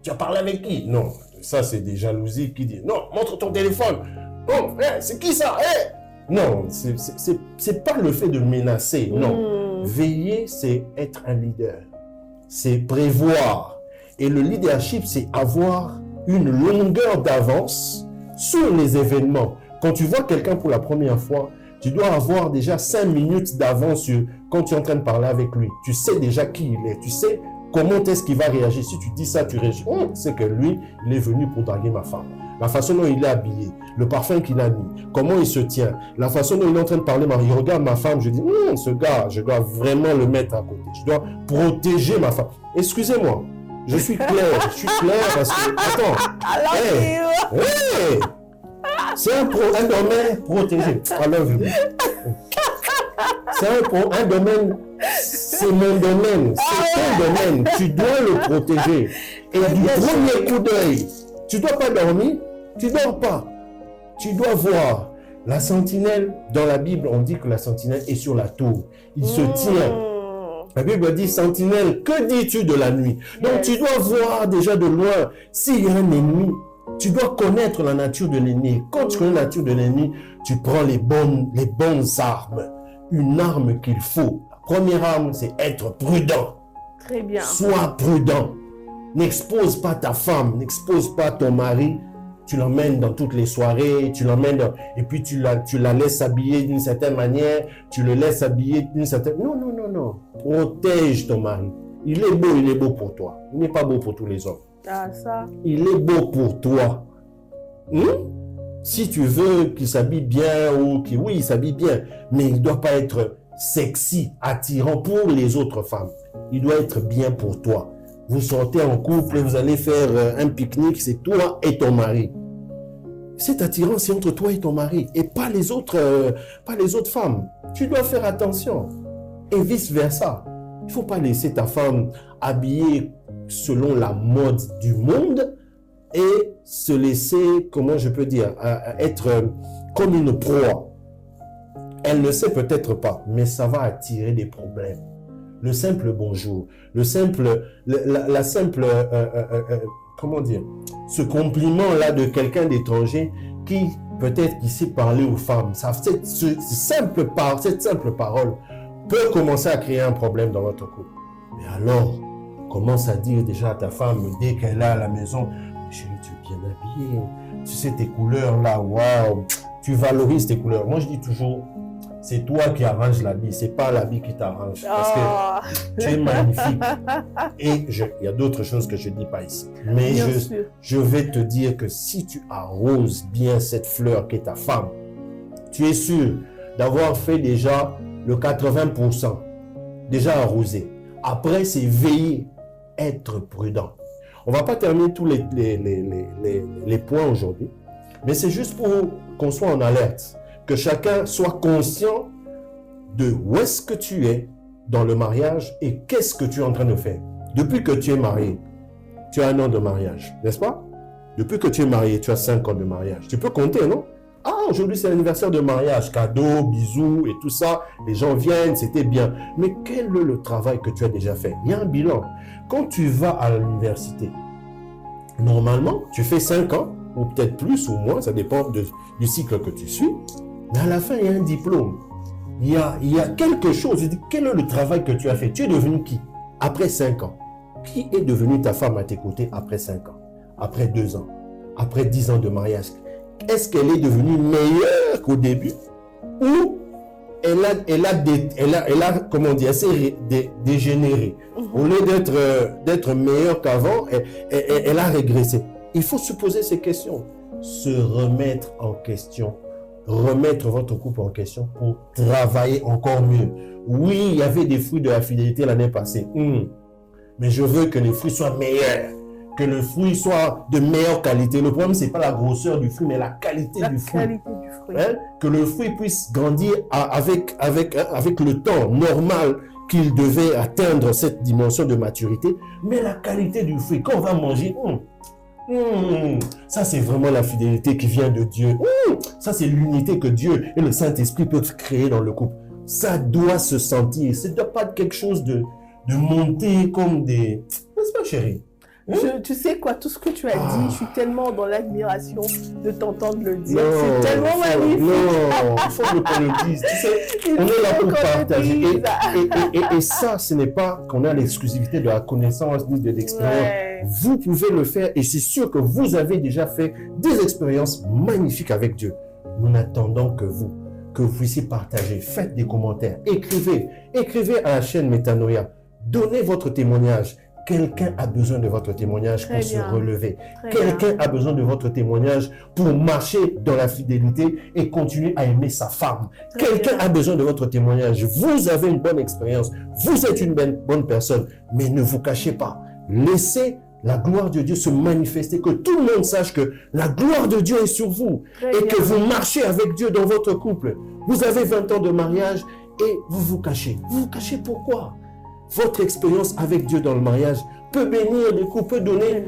Tu as parlé avec qui ?» Non, ça c'est des jalousies qui disent « Non, montre ton téléphone. Oh, c'est qui ça? Non, c'est pas le fait de menacer, non. Veiller, c'est être un leader. C'est prévoir. Et le leadership, c'est avoir une longueur d'avance sur les événements. Quand tu vois quelqu'un pour la première fois, tu dois avoir déjà 5 minutes d'avance sur quand tu es en train de parler avec lui. Tu sais déjà qui il est. Tu sais comment est-ce qu'il va réagir. Si tu dis ça, tu réagis. C'est que lui, il est venu pour draguer ma femme. La façon dont il est habillé, le parfum qu'il a mis, comment il se tient, la façon dont il est en train de parler, il regarde ma femme, je dis, ce gars, je dois vraiment le mettre à côté. Je dois protéger ma femme. Excusez-moi, je suis clair parce que, attends. C'est un domaine protégé. I love you. C'est un domaine, c'est mon domaine, c'est ton domaine. Tu dois le protéger. Et du premier coup d'œil, tu ne dois pas dormir, tu ne dors pas. Tu dois voir. La sentinelle, dans la Bible, on dit que la sentinelle est sur la tour. Il se tient. La Bible dit, sentinelle, que dis-tu de la nuit? Donc tu dois voir déjà de loin s'il y a un ennemi. Tu dois connaître la nature de l'ennemi. Quand tu connais la nature de l'ennemi, tu prends les bonnes armes. Une arme qu'il faut. La première arme, c'est être prudent. Très bien. Sois prudent. N'expose pas ta femme, n'expose pas ton mari. Tu l'emmènes dans toutes les soirées, et puis tu la laisses s'habiller d'une certaine manière, tu le laisses habiller d'une certaine... Non. Protège ton mari. Il est beau pour toi. Il n'est pas beau pour tous les hommes. Ça. Il est beau pour toi. Si tu veux qu'il s'habille bien oui, il s'habille bien, mais il ne doit pas être sexy, attirant pour les autres femmes. Il doit être bien pour toi. Vous sortez en couple, vous allez faire un pique-nique, c'est toi et ton mari. Cette attirance, c'est entre toi et ton mari et pas les autres femmes. Tu dois faire attention et vice-versa. Il ne faut pas laisser ta femme habillée selon la mode du monde et se laisser, comment je peux dire, être comme une proie. Elle ne sait peut-être pas, mais ça va attirer des problèmes. Le simple bonjour, la simple, comment dire, ce compliment-là de quelqu'un d'étranger qui peut-être qu'il sait parler aux femmes. Cette simple parole peut commencer à créer un problème dans votre couple. Mais alors, commence à dire déjà à ta femme, dès qu'elle est à la maison, chérie, tu es bien habillée, tu sais tes couleurs là, waouh, tu valorises tes couleurs. Moi je dis toujours, c'est toi qui arranges l'habit, c'est pas l'habit qui t'arrange. Parce que tu es magnifique. Et il y a d'autres choses que je ne dis pas ici. Mais je vais te dire que si tu arroses bien cette fleur qui est ta femme, tu es sûr d'avoir fait déjà le 80%, déjà arrosé. Après, c'est veiller, être prudent. On ne va pas terminer tous les points aujourd'hui, mais c'est juste pour qu'on soit en alerte, que chacun soit conscient de où est-ce que tu es dans le mariage et qu'est-ce que tu es en train de faire. Depuis que tu es marié, tu as 1 an de mariage, n'est-ce pas? Depuis que tu es marié, tu as 5 ans de mariage. Tu peux compter, non? Ah, aujourd'hui c'est l'anniversaire de mariage, cadeaux, bisous et tout ça. Les gens viennent, c'était bien. Mais quel est le travail que tu as déjà fait? Il y a un bilan. Quand tu vas à l'université, normalement, tu fais 5 ans, ou peut-être plus ou moins, ça dépend du cycle que tu suis. Mais à la fin, il y a un diplôme. Il y a quelque chose. Je dis, quel est le travail que tu as fait? Tu es devenu qui? Après 5 ans. Qui est devenu ta femme à tes côtés après 5 ans? Après 2 ans? Après 10 ans de mariage? Est-ce qu'elle est devenue meilleure qu'au début? Ou elle a comment on dit, assez dégénéré. Au lieu d'être meilleure qu'avant, elle a régressé. Il faut se poser ces questions. Se remettre en question. Remettre votre couple en question pour travailler encore mieux. Oui, il y avait des fruits de la fidélité l'année passée. Mais je veux que les fruits soient meilleurs. Que le fruit soit de meilleure qualité. Le problème, ce n'est pas la grosseur du fruit, mais la qualité du fruit. Hein? Que le fruit puisse grandir avec le temps normal qu'il devait atteindre cette dimension de maturité. Mais la qualité du fruit, quand on va manger, ça c'est vraiment la fidélité qui vient de Dieu. Ça c'est l'unité que Dieu et le Saint-Esprit peuvent créer dans le couple. Ça doit se sentir. Ce ne doit pas être quelque chose de monter comme des... N'est-ce pas, chérie? Tu sais quoi, tout ce que tu as dit, je suis tellement dans l'admiration de t'entendre le dire. Non, c'est tellement magnifique. Non, il faut qu'on le dise. Tu sais, on est là pour partager. Et ça, ce n'est pas qu'on a l'exclusivité de la connaissance ni de l'expérience. Ouais. Vous pouvez le faire et c'est sûr que vous avez déjà fait des expériences magnifiques avec Dieu. Nous n'attendons que vous puissiez partager. Faites des commentaires. Écrivez à la chaîne Métanoïa. Donnez votre témoignage. Quelqu'un a besoin de votre témoignage pour se relever. Quelqu'un a besoin de votre témoignage pour marcher dans la fidélité et continuer à aimer sa femme. Quelqu'un a besoin de votre témoignage. Vous avez une bonne expérience. Vous êtes une bonne personne. Mais ne vous cachez pas. Laissez la gloire de Dieu se manifester. Que tout le monde sache que la gloire de Dieu est sur vous. Et que vous marchez avec Dieu dans votre couple. Vous avez 20 ans de mariage et vous vous cachez. Vous vous cachez pourquoi? Votre expérience avec Dieu dans le mariage peut bénir les couples, peut donner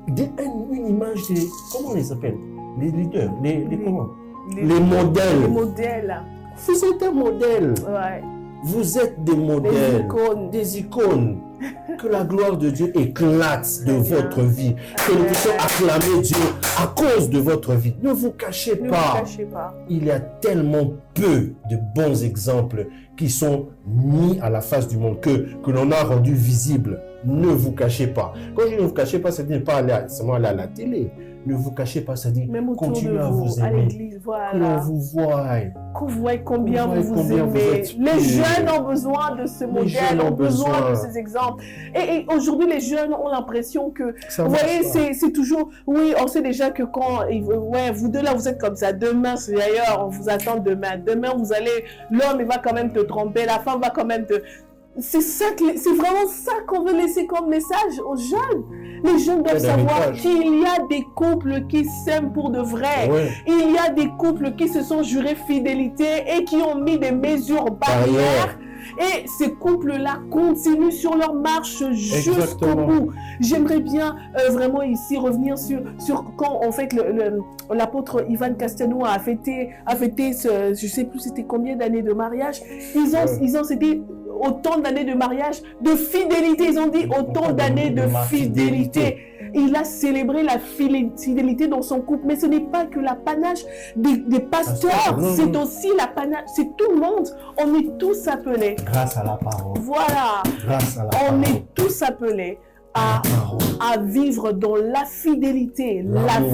une image des... Comment on les appelle? Les leaders, les modèles. Les modèles. Vous êtes un modèle. Ouais. Vous êtes des modèles. Des icônes. Que la gloire de Dieu éclate de votre vie. Que nous puissions acclamer Dieu à cause de votre vie. Ne vous cachez pas. Il y a tellement peu de bons exemples qui sont mis à la face du monde que l'on a rendu visibles. Ne vous cachez pas. Quand je dis ne vous cachez pas, ça ne dit pas seulement aller à la télé. Ne vous cachez pas, ça dit continuez à vous aimer. À l'église, voilà. Que l'on vous voie. Qu'on voit combien vous aimez. Les jeunes ont besoin de ce modèle, ont besoin de ces exemples. Et aujourd'hui, les jeunes ont l'impression que, vous voyez, c'est toujours, oui, on sait déjà que quand, ouais, vous deux là, vous êtes comme ça. Demain, c'est d'ailleurs, on vous attend demain. Demain, vous allez, l'homme, il va quand même te tromper, la femme va quand même te... C'est vraiment ça qu'on veut laisser comme message aux jeunes. Les jeunes doivent savoir qu'il y a des couples qui s'aiment pour de vrai. Ouais. Il y a des couples qui se sont jurés fidélité et qui ont mis des mesures barrières. Et ces couples-là continuent sur leur marche jusqu'au bout. J'aimerais bien vraiment ici revenir sur quand en fait l'apôtre Ivan Castelnau a fêté je ne sais plus c'était combien d'années de mariage. Ils ont c'était autant d'années de mariage, de fidélité. Ils ont dit autant d'années de fidélité. Il a célébré la fidélité dans son couple. Mais ce n'est pas que l'apanage des pasteurs, c'est aussi l'apanage, c'est tout le monde. On est tous appelés. Grâce à la parole. Voilà. Grâce à la parole. On est tous appelés à vivre dans la fidélité, l'amour.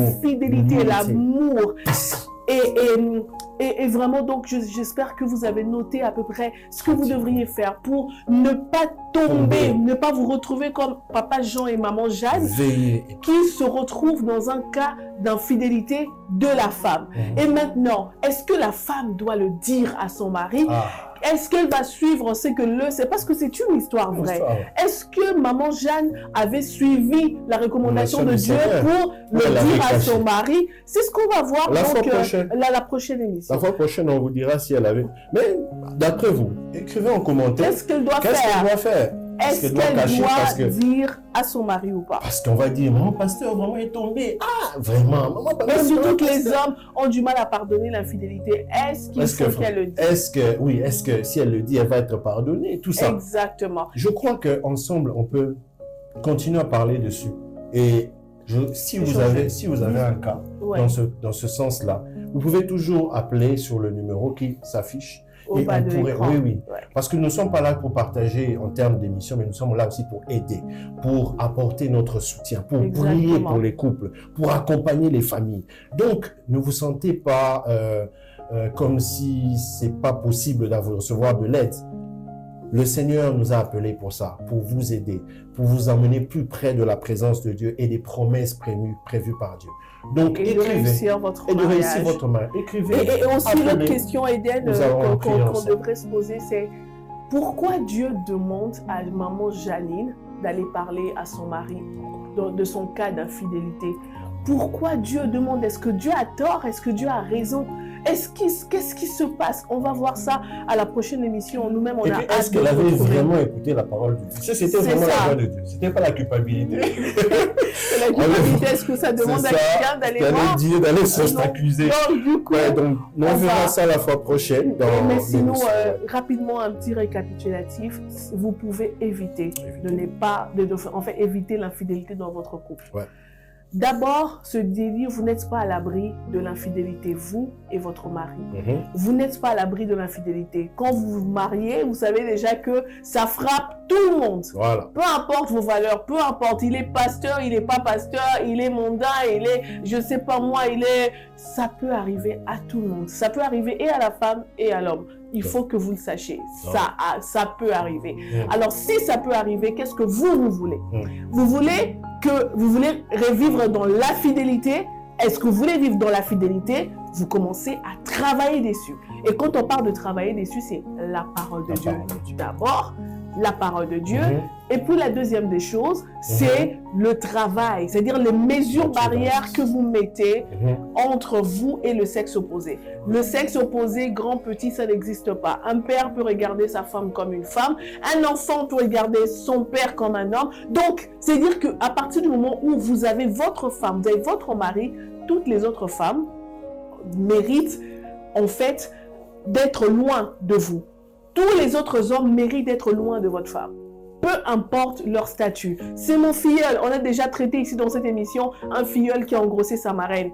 Et vraiment, donc, j'espère que vous avez noté à peu près ce que vous devriez faire pour ne pas tomber, ne pas vous retrouver comme papa Jean et maman Jeanne, qui se retrouvent dans un cas d'infidélité de la femme. Et maintenant, est-ce que la femme doit le dire à son mari? Est-ce qu'elle va suivre c'est parce que c'est une histoire vraie. Est-ce que maman Jeanne avait suivi la recommandation de Dieu pour le dire à son mari? C'est ce qu'on va voir la prochaine émission. La fois prochaine, on vous dira si elle avait... Mais d'après vous, écrivez en commentaire. Qu'est-ce qu'elle doit faire? Est-ce qu'elle doit dire à son mari ou pas? Parce qu'on va dire, mon pasteur vraiment est tombé. Ah, vraiment. Mais surtout que les hommes ont du mal à pardonner l'infidélité. Est-ce qu'il faut qu'elle le dise? Est-ce que si elle le dit, elle va être pardonnée? Tout ça. Exactement. Je crois qu'ensemble, on peut continuer à parler dessus. Et si vous avez un cas dans ce sens-là, vous pouvez toujours appeler sur le numéro qui s'affiche. Au bas de l'écran. Oui. Parce que nous ne sommes pas là pour partager en termes d'émission, mais nous sommes là aussi pour aider, pour apporter notre soutien, pour prier pour les couples, pour accompagner les familles. Donc, ne vous sentez pas comme si c'est pas possible de recevoir de l'aide. Le Seigneur nous a appelés pour ça, pour vous aider, pour vous emmener plus près de la présence de Dieu et des promesses prévues par Dieu. Donc, écrivez. De réussir votre mariage. Écrivez. Et aussi, l'autre question, Eden, qu'on devrait se poser, c'est pourquoi Dieu demande à maman Janine d'aller parler à son mari de son cas d'infidélité? Pourquoi Dieu demande? Est-ce que Dieu a tort? Est-ce que Dieu a raison? Qu'est-ce qui se passe? On va voir ça à la prochaine émission. Nous-mêmes, on a hâte. Est-ce qu'elle avait vraiment écouté la parole de Dieu? C'était vraiment la voix de Dieu. C'était pas la culpabilité. La culpabilité, est-ce que ça demande à quelqu'un d'aller voir? D'aller s'accuser. Non, du coup. Donc, on verra ça la fois prochaine. Mais sinon, rapidement, un petit récapitulatif. Vous pouvez éviter éviter l'infidélité dans votre couple. Ouais. D'abord, se dire, vous n'êtes pas à l'abri de l'infidélité, vous et votre mari. Vous n'êtes pas à l'abri de l'infidélité. Quand vous vous mariez, vous savez déjà que ça frappe tout le monde. Voilà. Peu importe vos valeurs, peu importe, il est pasteur, il n'est pas pasteur, il est mondain, il est, je sais pas moi, ça peut arriver à tout le monde. Ça peut arriver et à la femme et à l'homme. Il faut que vous le sachiez. Ça peut arriver. Alors, si ça peut arriver, qu'est-ce que vous voulez? Vous voulez revivre dans la fidélité? Est-ce que vous voulez vivre dans la fidélité? Vous commencez à travailler dessus. Et quand on parle de travailler dessus, c'est la parole de Dieu. D'abord, la parole de Dieu. Et puis la deuxième des choses, c'est le travail, c'est-à-dire les mesures barrières que vous mettez entre vous et le sexe opposé. Le sexe opposé, grand, petit, ça n'existe pas. Un père peut regarder sa femme comme une femme, un enfant peut regarder son père comme un homme. Donc, c'est-à-dire qu'à partir du moment où vous avez votre femme, vous avez votre mari, toutes les autres femmes méritent en fait d'être loin de vous. Tous les autres hommes méritent d'être loin de votre femme. Peu importe leur statut. C'est mon filleul. On a déjà traité ici dans cette émission un filleul qui a engrossé sa marraine.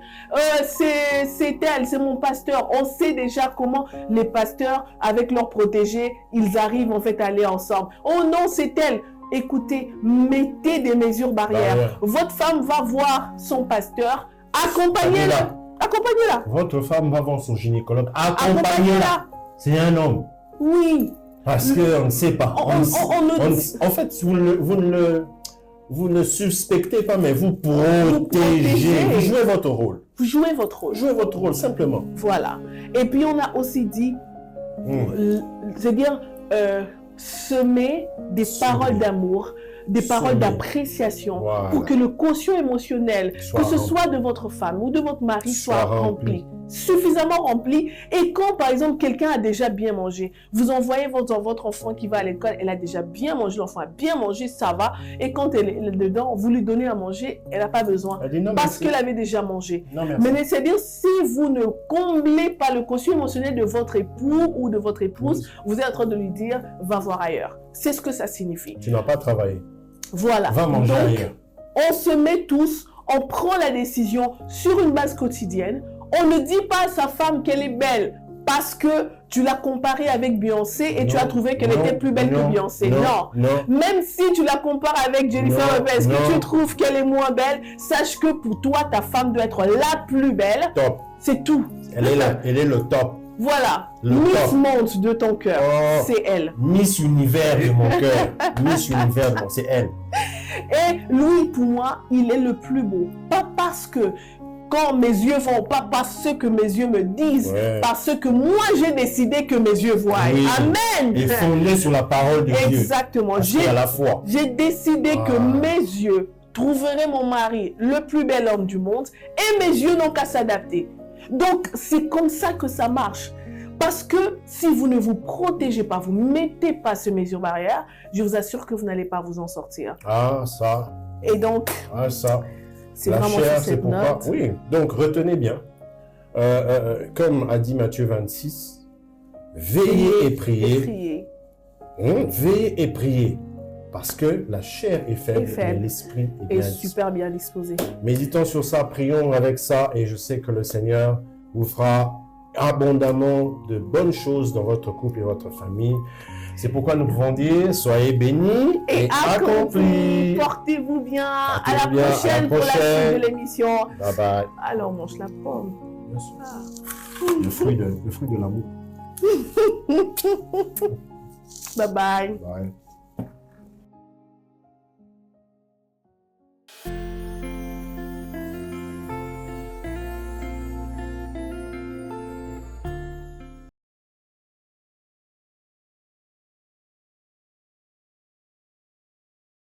C'est elle, c'est mon pasteur. On sait déjà comment les pasteurs, avec leurs protégés, ils arrivent en fait à aller ensemble. Oh non, c'est elle. Écoutez, mettez des mesures barrières. Votre femme va voir son pasteur. Accompagnez-la. Accompagnez-la. Votre femme va voir son gynécologue. Accompagnez-la. C'est un homme. Oui. Parce qu'on ne sait pas. En fait, vous ne suspectez pas, mais vous protégez. Vous jouez votre rôle. Vous jouez votre rôle. Jouez votre rôle, simplement. Voilà. Et puis, on a aussi dit, c'est-à-dire, semer des paroles d'amour, des paroles d'appréciation, pour que le quotient émotionnel, que ce soit de votre femme ou de votre mari, soit rempli. Suffisamment rempli. Et quand, par exemple, quelqu'un a déjà bien mangé, vous envoyez votre enfant qui va à l'école, elle a déjà bien mangé, l'enfant a bien mangé, ça va. Et quand elle est dedans, vous lui donnez à manger, elle n'a pas besoin. Parce qu'elle avait déjà mangé. Mais c'est-à-dire, si vous ne comblez pas le quotient émotionnel de votre époux ou de votre épouse, vous êtes en train de lui dire, va voir ailleurs. C'est ce que ça signifie. Tu n'as pas travaillé. Voilà. Va manger ailleurs. on se met tous, on prend la décision sur une base quotidienne. On ne dit pas à sa femme qu'elle est belle parce que tu l'as comparée avec Beyoncé et tu as trouvé qu'elle était plus belle que Beyoncé. Non. Même si tu la compares avec Jennifer Lopez, que tu trouves qu'elle est moins belle, sache que pour toi, ta femme doit être la plus belle. Top. C'est tout. Elle est là, elle est le top. Voilà. Le Miss top. Monde de ton cœur, c'est elle. Miss Univers de mon cœur. Miss Univers, bon, c'est elle. Et lui, pour moi, il est le plus beau. Pas parce que quand mes yeux vont, pas parce que mes yeux me disent, parce que moi j'ai décidé que mes yeux voient. Oui. Amen. Et fondé sur la parole de Dieu. Exactement. À la foi. J'ai décidé que mes yeux trouveraient mon mari le plus bel homme du monde et mes yeux n'ont qu'à s'adapter. Donc c'est comme ça que ça marche. Parce que si vous ne vous protégez pas, vous ne mettez pas ces mesures barrières, je vous assure que vous n'allez pas vous en sortir. Ah, ça. Et donc, ça. c'est la vraiment chair, sur cette note. Oui, donc retenez bien. Comme a dit Matthieu 26, veillez et priez. Veillez et priez. Parce que la chair est faible, mais l'esprit est super bien disposé. Méditons sur ça, prions avec ça, et je sais que le Seigneur vous fera abondamment de bonnes choses dans votre couple et votre famille. C'est pourquoi nous pouvons dire, soyez bénis et accomplis. Portez-vous bien. À la prochaine pour la suite de l'émission. Bye bye. Alors, mange la pomme. Bien sûr. Le fruit de l'amour. Bye bye. Bye.